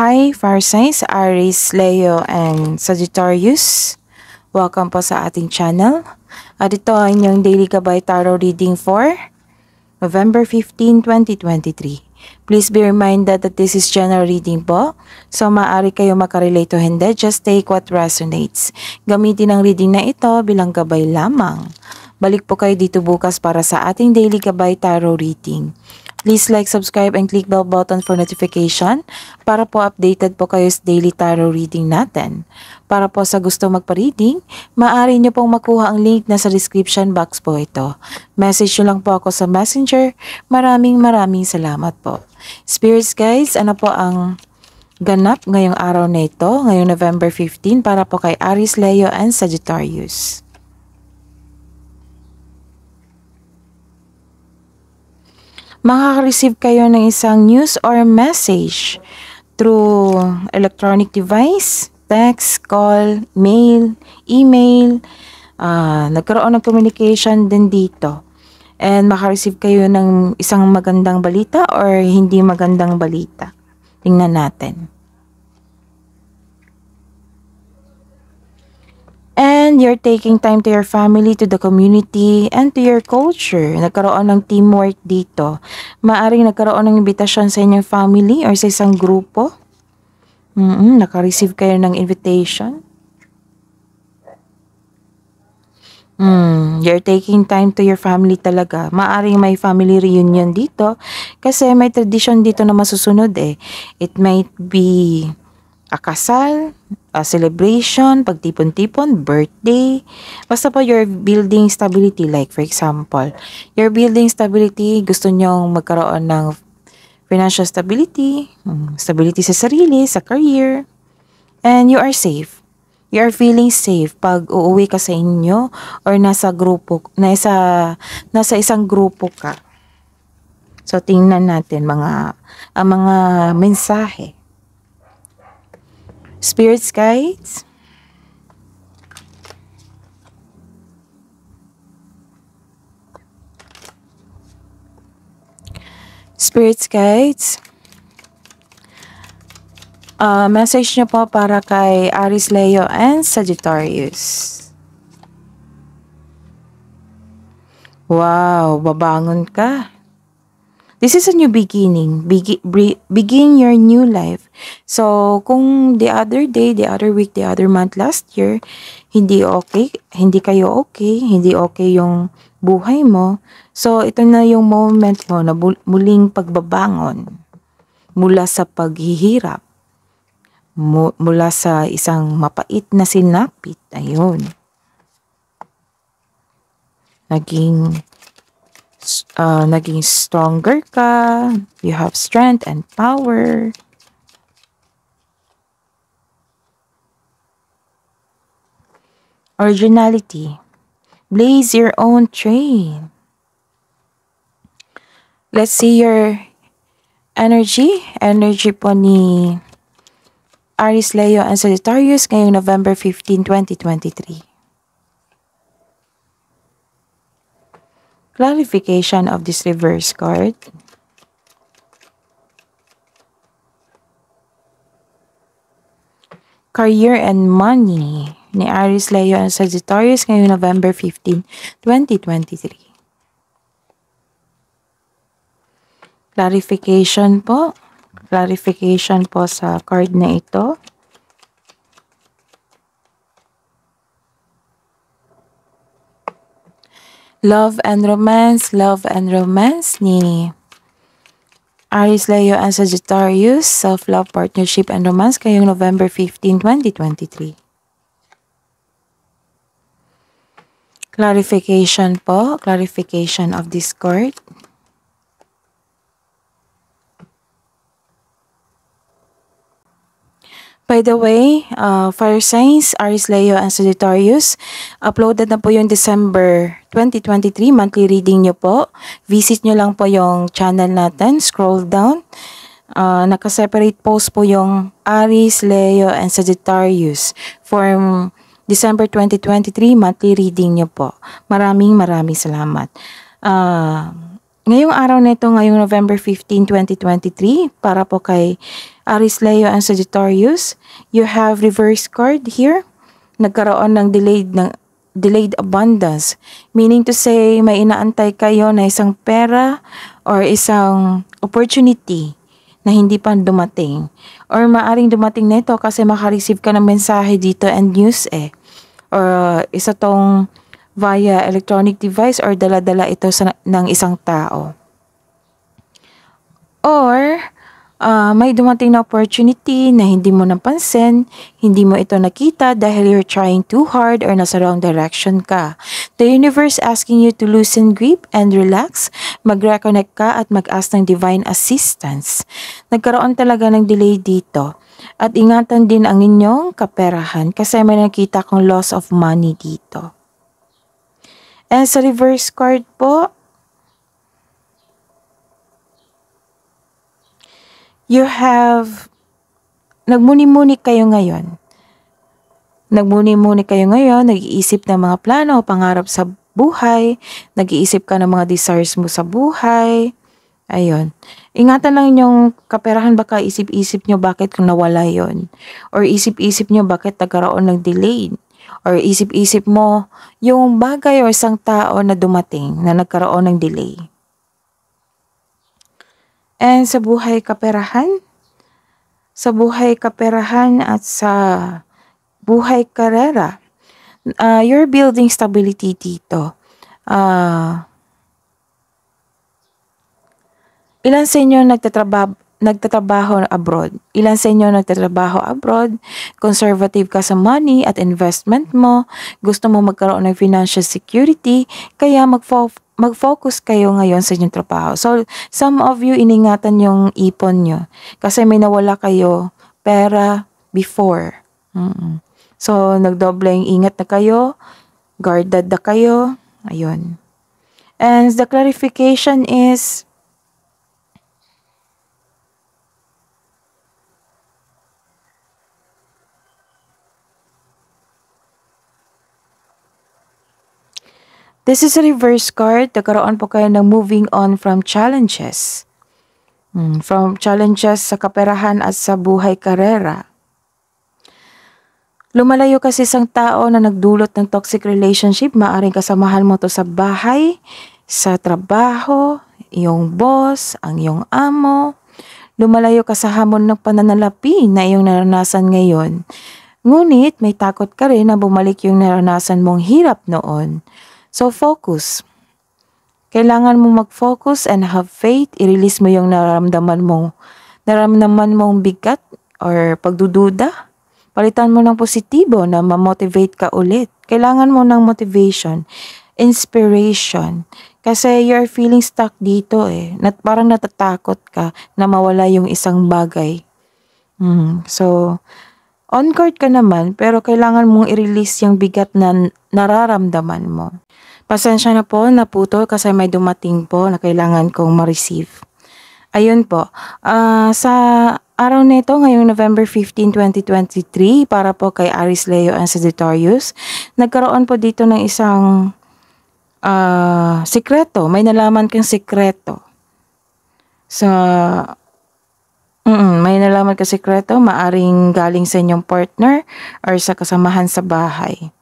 Hi, fire signs, Aries, Leo, and Sagittarius. Welcome po sa ating channel. At ito ay inyong Daily Gabay Tarot Reading for November 15, 2023. Please be reminded that this is general reading po. So, maaari kayo makarelate o hindi. Just take what resonates. Gamitin ang reading na ito bilang gabay lamang. Balik po kayo dito bukas para sa ating Daily Gabay Tarot Reading. Please like, subscribe, and click bell button for notification para po updated po kayo sa daily tarot reading natin. Para po sa gusto magpa-reading, maaari nyo pong makuha ang link na sa description box po ito. Message nyo lang po ako sa messenger. Maraming salamat po. Spirits guys, ano po ang ganap ngayong araw na ito, ngayong November 15 para po kay Aries, Leo, and Sagittarius? Makaka-receive kayo ng isang news or message through electronic device, text, call, mail, email. Nagkaroon ng communication din dito. And makaka-receive kayo ng isang magandang balita or hindi magandang balita. Tingnan natin. And you're taking time to your family, to the community, and to your culture. Nagkaroon ng teamwork dito. Maaring nagkaroon ng invitation sa inyong family or sa isang grupo. Naka-receive kayo ng invitation. You're taking time to your family talaga. Maaring may family reunion dito kasi may tradition dito na masusunod eh. It might be a kasal, a celebration, pagtipon-tipon, birthday. Basta po you're building stability. Like for example, you're building stability, gusto nyong magkaroon ng financial stability, stability sa sarili, sa career, and you are safe. You are feeling safe pag uuwi ka sa inyo or nasa isang grupo ka. So tingnan natin ang mga mensahe. Spirits guides. Spirits guides. Message nyo po para kay Aries, Leo, and Sagittarius. Wow, babangon ka. This is a new beginning. Begin your new life. So, kung the other day, the other week, the other month, last year, hindi kayo okay, hindi okay yung buhay mo. So, ito na yung moment mo na muling pagbabangon mula sa paghihirap, mula sa isang mapait na sinapit. Ayun. Naging stronger ka, you have strength and power. Originality. Blaze your own trail. Let's see your energy. Energy po ni Aries, Leo, and Sagittarius ngayong November 15, 2023. Clarification of this reverse card. Career and money ni Aries, Leo, and Sagittarius ngayong November 15, 2023. Clarification po. Clarification po sa card na ito. Love and romance ni Aries, Leo, and Sagittarius. Self-love, partnership, and romance kayong November 15, 2023. Clarification po. Clarification of this card. By the way, fire signs, Aries, Leo, and Sagittarius, uploaded na po yung December 2023 monthly reading nyo po. Visit nyo lang po yung channel natin. Scroll down. Naka-separate post po yung Aries, Leo, and Sagittarius for December 2023 monthly reading nyo po. Maraming salamat. Ngayong araw na ito, ngayong November 15, 2023, para po kay Aries, Leo, and Sagittarius, you have reverse card here. Nagkaroon ng delayed abundance. Meaning to say, may inaantay kayo na isang pera or isang opportunity na hindi pa dumating. Or maaring dumating na ito kasi makareceive ka ng mensahe dito and news Or isa tong via electronic device or dala-dala ito ng isang tao. Or may dumating na opportunity na hindi mo napansin, hindi mo ito nakita dahil you're trying too hard or nasa wrong direction ka. The universe asking you to loosen grip and relax, mag-reconnect ka at mag-ask ng divine assistance. Nagkaroon talaga ng delay dito. At ingatan din ang inyong kaperahan kasi may nakita kong loss of money dito. And sa reverse card po, you have, nagmuni-muni kayo ngayon. Nagmuni-muni kayo ngayon, nag-iisip ng mga plano o pangarap sa buhay, nag-iisip ka ng mga desires mo sa buhay. Ayun. Ingatan lang yung kaperahan, baka isip-isip nyo bakit kung nawala yon. Or isip-isip nyo bakit nagkaroon ng delay. Or isip-isip mo yung bagay o isang tao na dumating na nagkaroon ng delay. And sa buhay kaperahan at sa buhay karera, you're building stability dito. Ilan sa inyo nagtatrabaho abroad? Ilan sa inyo nagtatrabaho abroad? Conservative ka sa money at investment mo. Gusto mo magkaroon ng financial security. Kaya mag-focus kayo ngayon sa inyong trabaho. So, some of you iningatan yung ipon nyo. Kasi may nawala kayo pera before. So, nagdoble yung ingat na kayo. Guarded na kayo. Ayun. And the clarification is, this is a reverse card. Nagkaroon po kayo ng moving on from challenges. From challenges sa kaperahan at sa buhay karera. Lumalayo kasi isang tao na nagdulot ng toxic relationship. Maaring kasamahan mo to sa bahay, sa trabaho, iyong boss, ang iyong amo. Lumalayo ka sa hamon ng pananalapi na iyong naranasan ngayon. Ngunit may takot ka rin na bumalik yung naranasan mong hirap noon. So focus. Kailangan mo mag-focus and have faith. I-release mo yung nararamdaman mong bigat or pagdududa. Palitan mo ng positibo na ma-motivate ka ulit. Kailangan mo ng motivation, inspiration. Kasi you're feeling stuck dito parang natatakot ka na mawala yung isang bagay. So, on guard ka naman pero kailangan mong i-release yung bigat na nararamdaman mo. Pasensya na po, naputol kasi may dumating po na kailangan kong ma-receive. Ayun po. Sa araw nito, ngayong November 15, 2023, para po kay Aries, Leo, and Sagittarius, nagkaroon po dito ng isang sikreto. May nalaman kang sikreto. May nalaman kang sikreto, maaring galing sa inyong partner or sa kasamahan sa bahay.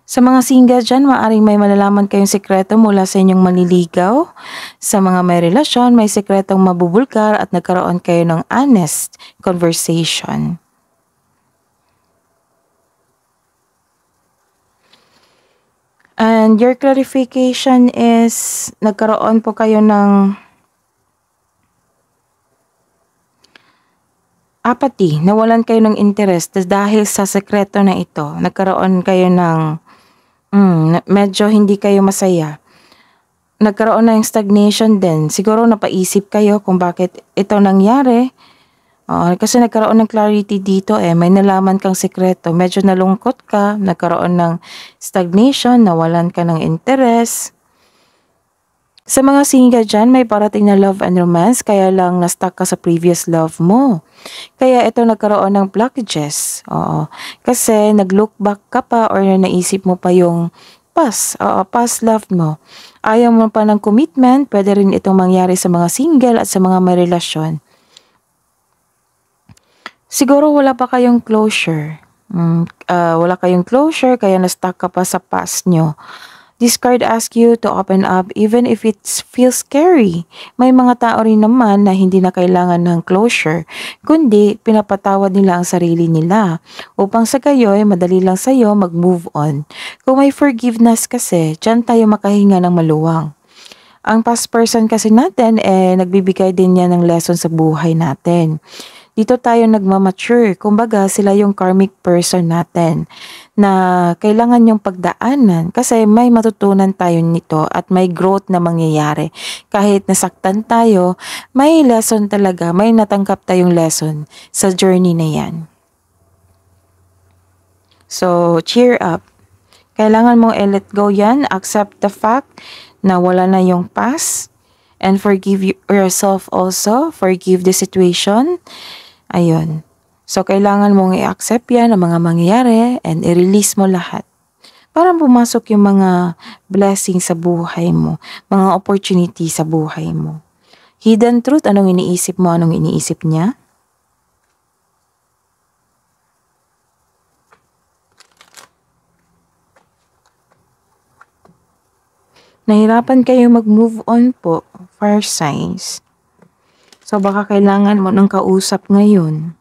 Sa mga single dyan, maaaring may malalaman kayong sekreto mula sa inyong manliligaw. Sa mga may relasyon, may sekretong mabubulgar at nagkaroon kayo ng honest conversation. And your clarification is, nagkaroon po kayo ng apathy, nawalan kayo ng interest dahil sa sekreto na ito. Nagkaroon kayo ng medyo hindi kayo masaya. Nagkaroon ng stagnation din. Siguro napaisip kayo kung bakit ito nangyari. Kasi nagkaroon ng clarity dito May nalaman kang sekreto. Medyo nalungkot ka. Nagkaroon ng stagnation. Nawalan ka ng interest. Sa mga single dyan, may parating na love and romance. Kaya lang na-stuck ka sa previous love mo. Kaya ito nagkaroon ng blockages. Kasi nag-look back ka pa or naisip mo pa yung past love mo. Ayaw mo pa ng commitment, pwede rin itong mangyari sa mga single at sa mga may relasyon. Siguro wala pa kayong closure. Wala kayong closure kaya na-stuck ka pa sa past nyo. This card asks you to open up even if it feels scary. May mga tao rin naman na hindi na kailangan ng closure, kundi pinapatawad nila ang sarili nila upang sa gayoy madali lang sa'yo mag-move on. Kung may forgiveness kasi, dyan tayo makahinga ng maluwang. Ang past person kasi natin, nagbibigay din niya ng lesson sa buhay natin. Dito tayo nagmamature. Kumbaga, sila yung karmic person natin na kailangan yung pagdaanan kasi may matutunan tayo nito at may growth na mangyayari. Kahit nasaktan tayo, may lesson talaga, may natanggap tayong lesson sa journey na yan. So, cheer up. Kailangan mong let go yan. Accept the fact na wala na yung past and forgive yourself also. Forgive the situation. Ayun. So, kailangan mong i-accept yan ang mga mangyayari and i-release mo lahat. Para pumasok yung mga blessing sa buhay mo, mga opportunity sa buhay mo. Hidden truth, anong iniisip mo, anong iniisip niya? Nahirapan kayo mag-move on po, fire signs. So baka kailangan mo ng kausap ngayon.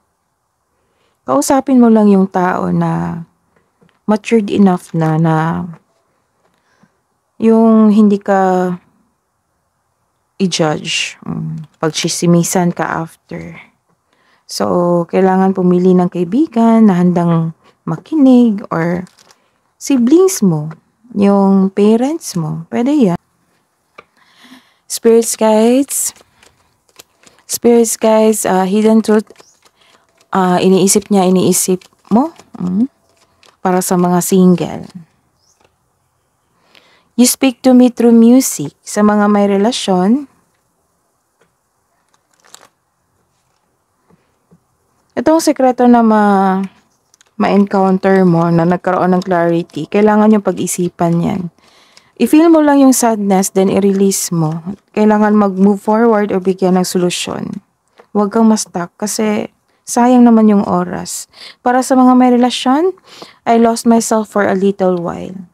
Kausapin mo lang yung tao na matured enough na yung hindi ka i-judge. Pagchisimisan ka after. So kailangan pumili ng kaibigan na handang makinig or siblings mo, yung parents mo. Pwede yan. Spirits guys, hidden truth, iniisip mo para sa mga single. You speak to me through music. Sa mga may relasyon, itong sekreto na ma-encounter mo na nagkaroon ng clarity, kailangan yung pag-isipan yan. I-feel mo lang yung sadness, then i-release mo. Kailangan mag-move forward o bigyan ng solusyon. Huwag kang ma-stuck kasi sayang naman yung oras. Para sa mga may relasyon, I lost myself for a little while.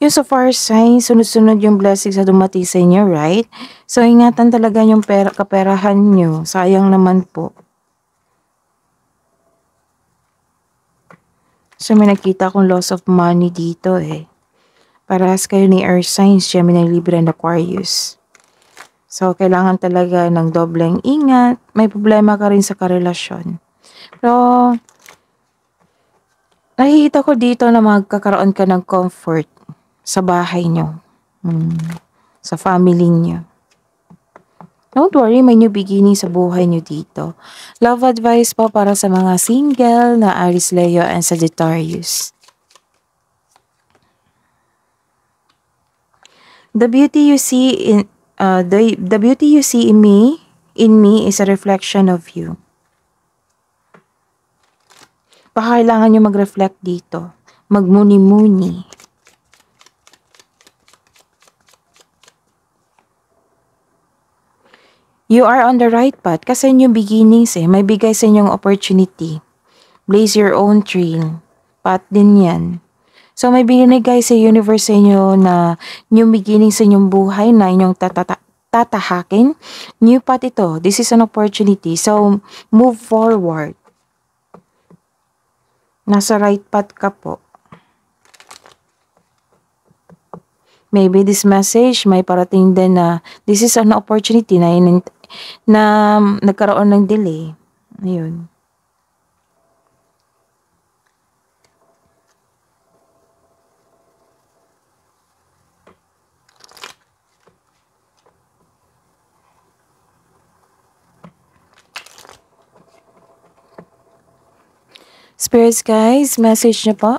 Yung sa fire sign, sunod-sunod yung blessings na dumating sa inyo, right? So, ingatan talaga yung kaperahan nyo. Sayang naman po. So, may nakita akong loss of money dito Parehas kayo ni Earth signs, Gemini, Libra, and Aquarius. So, kailangan talaga ng dobleng ingat. May problema ka rin sa karelasyon. Pero, nakikita ko dito na magkakaroon ka ng comfort sa bahay nyo. Sa family nyo. Don't worry, may new beginning sa buhay nyo dito. Love advice po para sa mga single na Aries, Leo, and Sagittarius. The beauty you see in me is a reflection of you. Baka kailangan nyo mag-reflect dito. Magmuni-muni. You are on the right path kasi new beginnings may bigay sa inyong opportunity. Blaze your own trail. Path din yan. So may binigay sa universe sa inyo na new beginning sa inyong buhay na inyong tatahakin. New path ito. This is an opportunity. So move forward. Nasa right path ka po. Maybe this message may parating din na this is an opportunity na nagkaroon ng delay. Ayun. Spirits guys, message niyo po.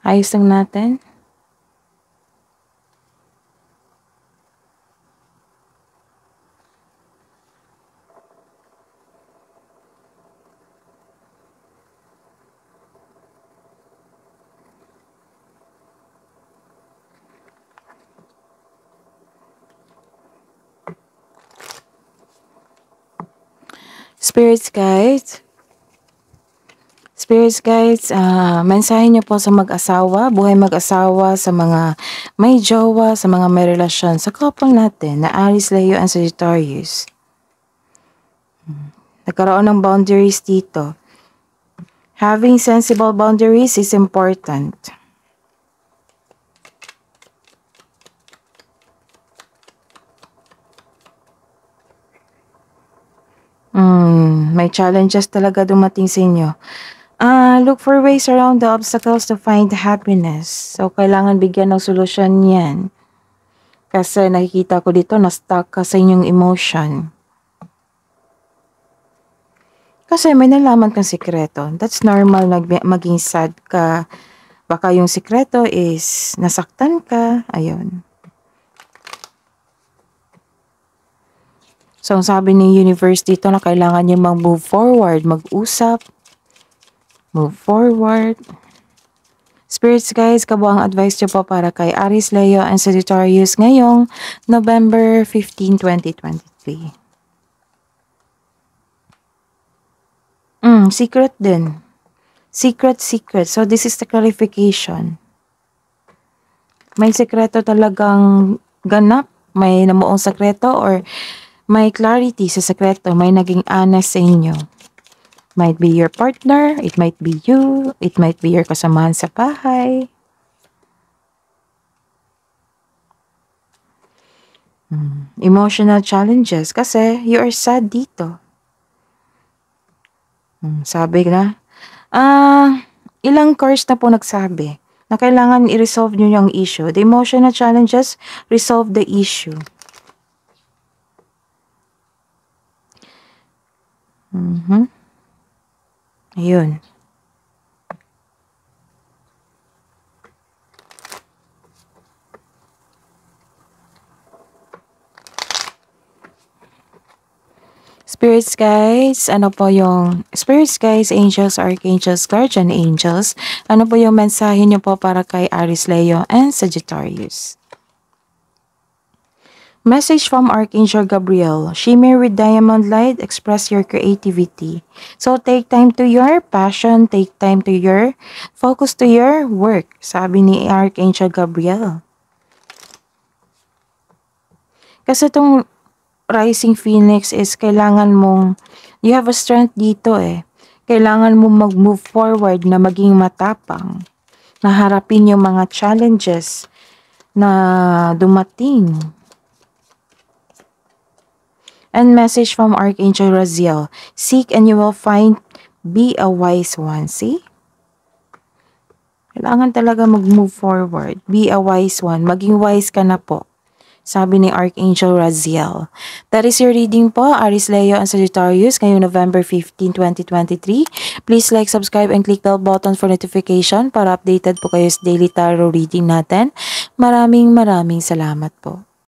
Ayos lang natin. Spirits guides. Spirits guides, mensahe niyo po sa mag-asawa, buhay mag-asawa, sa mga may jowa, sa mga may relasyon, sa couple natin na Aries, Leo, and Sagittarius. Nagkaroon ng boundaries dito. Having sensible boundaries is important. May challenges talaga dumating sa inyo. Look for ways around the obstacles to find happiness. So, kailangan bigyan ng solusyon yan. Kasi nakikita ko dito, na-stuck ka sa inyong emotion. Kasi may nalaman kang sikreto. That's normal maging sad ka. Baka yung sikreto is nasaktan ka. Ayun. So, ang sabi ng universe dito na kailangan niyo mag-move forward, mag-usap, move forward. Spirits guys, kabuang advice niyo po para kay Aries, Leo, and Sagittarius ngayong November 15, 2023. Secret din. Secret. So, this is the clarification. May sekreto talagang ganap, may namuong sekreto or may clarity sa sekreto, may naging honest sa inyo. Might be your partner, it might be you, it might be your kasamahan sa bahay. Emotional challenges kasi you are sad dito. Sabi na, ilang cards na po nagsabi na kailangan i-resolve nyo yung issue. The emotional challenges, resolve the issue. Ayun. Spirits guys, ano po yung Spirits guys, angels, archangels, guardian angels, ano po yung mensahe nyo po para kay Aries, Leo, and Sagittarius? Message from Archangel Gabriel. Shimmer with diamond light, express your creativity. So take time to your passion, take time to your focus to your work, sabi ni Archangel Gabriel. Kasi itong Rising Phoenix is kailangan mong, you have a strength dito eh. Kailangan mong mag-move forward na maging matapang. Na harapin yung mga challenges na dumating. And message from Archangel Raziel. Seek and you will find, be a wise one. See? Kailangan talaga mag-move forward. Be a wise one. Maging wise ka na po. Sabi ni Archangel Raziel. That is your reading po, Aries, Leo, and Sagittarius ngayong November 15, 2023. Please like, subscribe, and click the bell button for notification para updated po kayo sa daily tarot reading natin. Maraming salamat po.